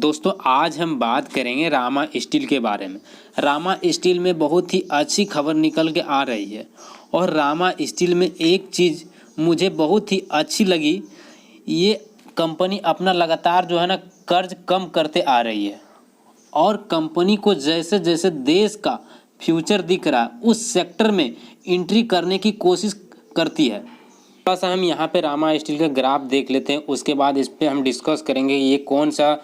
दोस्तों आज हम बात करेंगे रामा स्टील के बारे में। रामा स्टील में बहुत ही अच्छी खबर निकल के आ रही है और रामा स्टील में एक चीज़ मुझे बहुत ही अच्छी लगी, ये कंपनी अपना लगातार जो है ना कर्ज कम करते आ रही है और कंपनी को जैसे जैसे देश का फ्यूचर दिख रहा है उस सेक्टर में एंट्री करने की कोशिश करती है। थोड़ा सा हम यहाँ पे रामा स्टील का ग्राफ देख लेते हैं, उसके बाद इस पे हम डिस्कस करेंगे ये कौन सा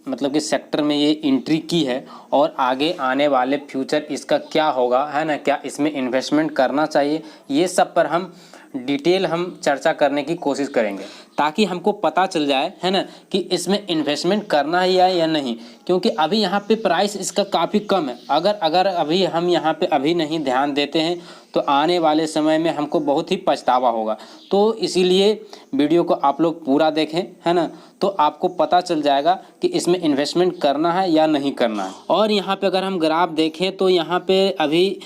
मतलब कि सेक्टर में ये एंट्री की है और आगे आने वाले फ्यूचर इसका क्या होगा, है ना, क्या इसमें इन्वेस्टमेंट करना चाहिए, ये सब पर हम डिटेल हम चर्चा करने की कोशिश करेंगे ताकि हमको पता चल जाए, है ना, कि इसमें इन्वेस्टमेंट करना ही है या नहीं। क्योंकि अभी यहाँ पे प्राइस इसका काफ़ी कम है। अगर अभी हम यहाँ पे अभी नहीं ध्यान देते हैं तो आने वाले समय में हमको बहुत ही पछतावा होगा। तो इसीलिए वीडियो को आप लोग पूरा देखें, है ना, तो आपको पता चल जाएगा कि इसमें इन्वेस्टमेंट करना है या नहीं करना है। और यहाँ पे अगर हम ग्राफ देखें तो यहाँ पे अभी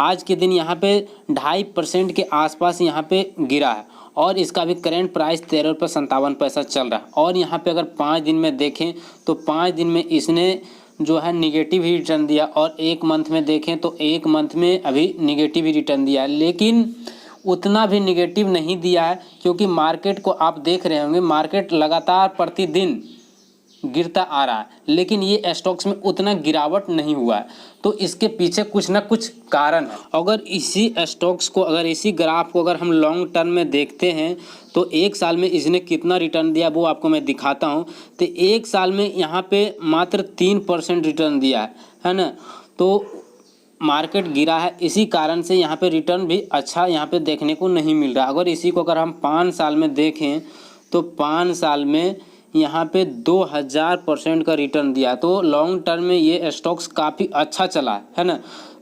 आज के दिन यहाँ पे 2.5% के आसपास यहाँ पे गिरा है और इसका भी करेंट प्राइस 13.57 चल रहा है। और यहाँ पे अगर 5 दिन में देखें तो 5 दिन में इसने जो है निगेटिव ही रिटर्न दिया और 1 मंथ में देखें तो 1 मंथ में अभी निगेटिव ही रिटर्न दिया है, लेकिन उतना भी निगेटिव नहीं दिया है क्योंकि मार्केट को आप देख रहे होंगे, मार्केट लगातार प्रतिदिन गिरता आ रहा है लेकिन ये स्टॉक्स में उतना गिरावट नहीं हुआ है। तो इसके पीछे कुछ ना कुछ कारण है। अगर इसी स्टॉक्स को, अगर इसी ग्राफ को अगर हम लॉन्ग टर्म में देखते हैं तो 1 साल में इसने कितना रिटर्न दिया वो आपको मैं दिखाता हूँ। तो 1 साल में यहाँ पे मात्र 3% रिटर्न दिया है ना। तो मार्केट गिरा है, इसी कारण से यहाँ पे रिटर्न भी अच्छा यहाँ पे देखने को नहीं मिल रहा। अगर इसी को अगर हम 5 साल में देखें तो 5 साल में यहाँ पे 2000% का रिटर्न दिया। तो लॉन्ग टर्म में ये स्टॉक्स काफ़ी अच्छा चला है ना।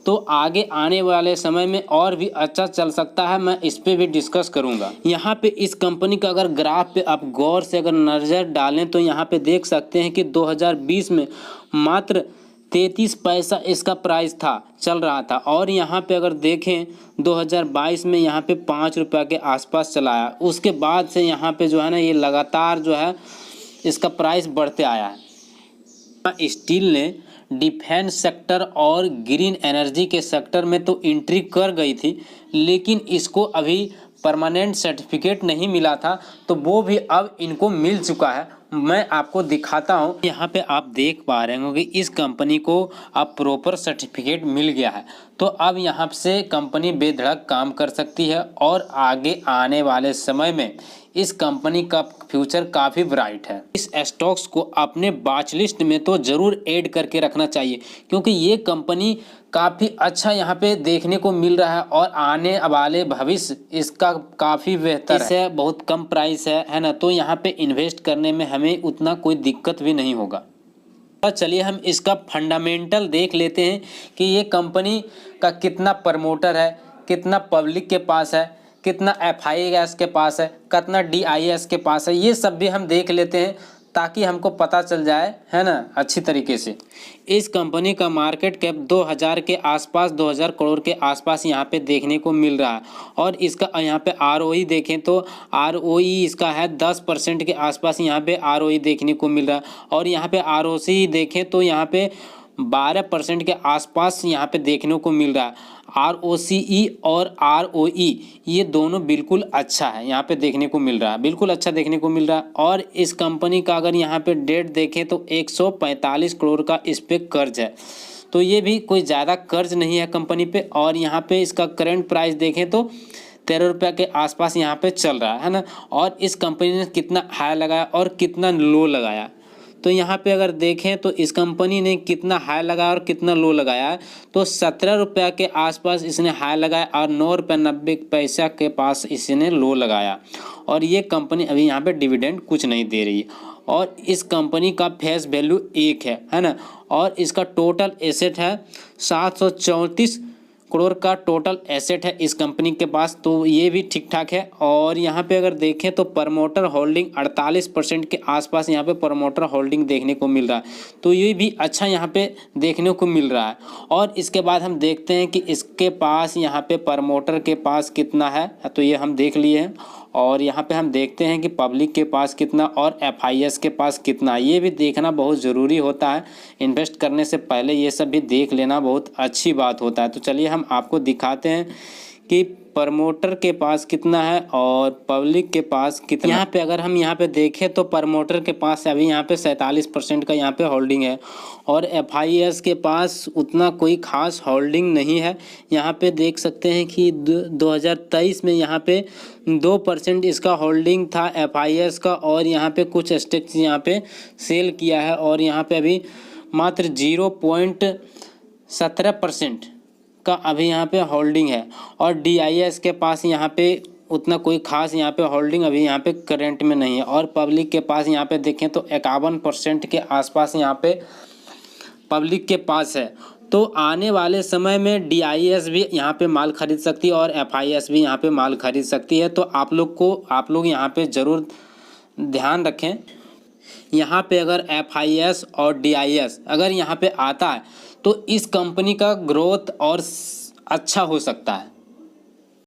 तो आगे आने वाले समय में और भी अच्छा चल सकता है, मैं इस पे भी डिस्कस करूँगा। यहाँ पे इस कंपनी का अगर ग्राफ पे आप गौर से अगर नज़र डालें तो यहाँ पे देख सकते हैं कि 2020 में मात्र 33 पैसा इसका प्राइस था, चल रहा था। और यहाँ पे अगर देखें 2022 में यहाँ पे 5 रुपये के आसपास चला है। उसके बाद से यहाँ पे जो है ना ये लगातार जो है इसका प्राइस बढ़ते आया है। स्टील ने डिफेंस सेक्टर और ग्रीन एनर्जी के सेक्टर में तो एंट्री कर गई थी, लेकिन इसको अभी परमानेंट सर्टिफिकेट नहीं मिला था, तो वो भी अब इनको मिल चुका है। मैं आपको दिखाता हूँ। यहाँ पे आप देख पा रहे होंगे कि इस कंपनी को अब प्रॉपर सर्टिफिकेट मिल गया है। तो अब यहाँ से कंपनी बेधड़क काम कर सकती है और आगे आने वाले समय में इस कंपनी का फ्यूचर काफ़ी ब्राइट है। इस स्टॉक्स को अपने वॉच लिस्ट में तो ज़रूर ऐड करके रखना चाहिए क्योंकि ये कंपनी काफ़ी अच्छा यहाँ पे देखने को मिल रहा है और आने वाले भविष्य इसका काफ़ी बेहतर है। बहुत कम प्राइस है ना। तो यहाँ पे इन्वेस्ट करने में हमें उतना कोई दिक्कत भी नहीं होगा। तो चलिए हम इसका फंडामेंटल देख लेते हैं कि ये कंपनी का कितना प्रमोटर है, कितना पब्लिक के पास है, कितना FIS के पास है, कितना DIS के पास है। ये सब भी हम देख लेते हैं ताकि हमको पता चल जाए, है ना, अच्छी तरीके से। इस कंपनी का मार्केट कैप 2000 के आसपास, 2000 करोड़ के आसपास यहाँ पे देखने को मिल रहा है। और इसका यहाँ पे ROE देखें तो ROE इसका है 10% के आसपास यहाँ पे ROE देखने को मिल रहा है। और यहाँ पे ROC देखें तो यहाँ पे 12% के आसपास यहाँ पे देखने को मिल रहा है। ROCE और ROE ये दोनों बिल्कुल अच्छा है, यहाँ पे देखने को मिल रहा है, बिल्कुल अच्छा देखने को मिल रहा है। और इस कंपनी का अगर यहाँ पे डेट देखें तो 145 करोड़ का इस पे कर्ज है। तो ये भी कोई ज़्यादा कर्ज नहीं है कंपनी पे। और यहाँ पे इसका करंट प्राइस देखें तो 13 रुपये के आसपास यहाँ पे चल रहा है ना। और इस कंपनी ने कितना हाई लगाया और कितना लो लगाया, तो यहाँ पे अगर देखें तो इस कंपनी ने कितना हाई लगाया और कितना लो लगाया है। तो 17 रुपये के आसपास इसने हाई लगाया और 9.90 के पास इसने लो लगाया। और ये कंपनी अभी यहाँ पे डिविडेंड कुछ नहीं दे रही है। और इस कंपनी का फेस वैल्यू 1 है ना। और इसका टोटल एसेट है 734 करोड़ का टोटल एसेट है इस कंपनी के पास। तो ये भी ठीक ठाक है। और यहाँ पे अगर देखें तो प्रमोटर होल्डिंग 48% के आसपास यहाँ पे प्रमोटर होल्डिंग देखने को मिल रहा है। तो ये भी अच्छा यहाँ पे देखने को मिल रहा है। और इसके बाद हम देखते हैं कि इसके पास यहाँ पे प्रमोटर के पास कितना है, तो ये हम देख लिए हैं। और यहाँ पे हम देखते हैं कि पब्लिक के पास कितना और एफआईएस के पास कितना, ये भी देखना बहुत ज़रूरी होता है। इन्वेस्ट करने से पहले ये सब भी देख लेना बहुत अच्छी बात होता है। तो चलिए हम आपको दिखाते हैं कि प्रमोटर के पास कितना है और पब्लिक के पास कितना। यहाँ पे अगर हम यहाँ पे देखें तो प्रमोटर के पास अभी यहाँ पे 47% का यहाँ पे होल्डिंग है और एफआईएस के पास उतना कोई खास होल्डिंग नहीं है। यहाँ पे देख सकते हैं कि 2023 में यहाँ पे 2% इसका होल्डिंग था एफआईएस का और यहाँ पे कुछ स्टेक्स यहाँ पे सेल किया है और यहाँ पे अभी मात्र 0.17% का अभी यहाँ पे होल्डिंग है और डीआईएस के पास यहाँ पे उतना कोई खास यहाँ पे होल्डिंग अभी यहाँ पे करंट में नहीं है और पब्लिक के पास यहाँ पे देखें तो 51% के आसपास यहाँ पे पब्लिक के पास है। तो आने वाले समय में डीआईएस भी यहाँ पे माल खरीद सकती है और एफआईएस भी यहाँ पे माल खरीद सकती है। तो आप लोग यहाँ पे ज़रूर ध्यान रखें। यहाँ पे अगर एफआईएस और डीआईएस अगर यहाँ पे आता है तो इस कंपनी का ग्रोथ और अच्छा हो सकता है।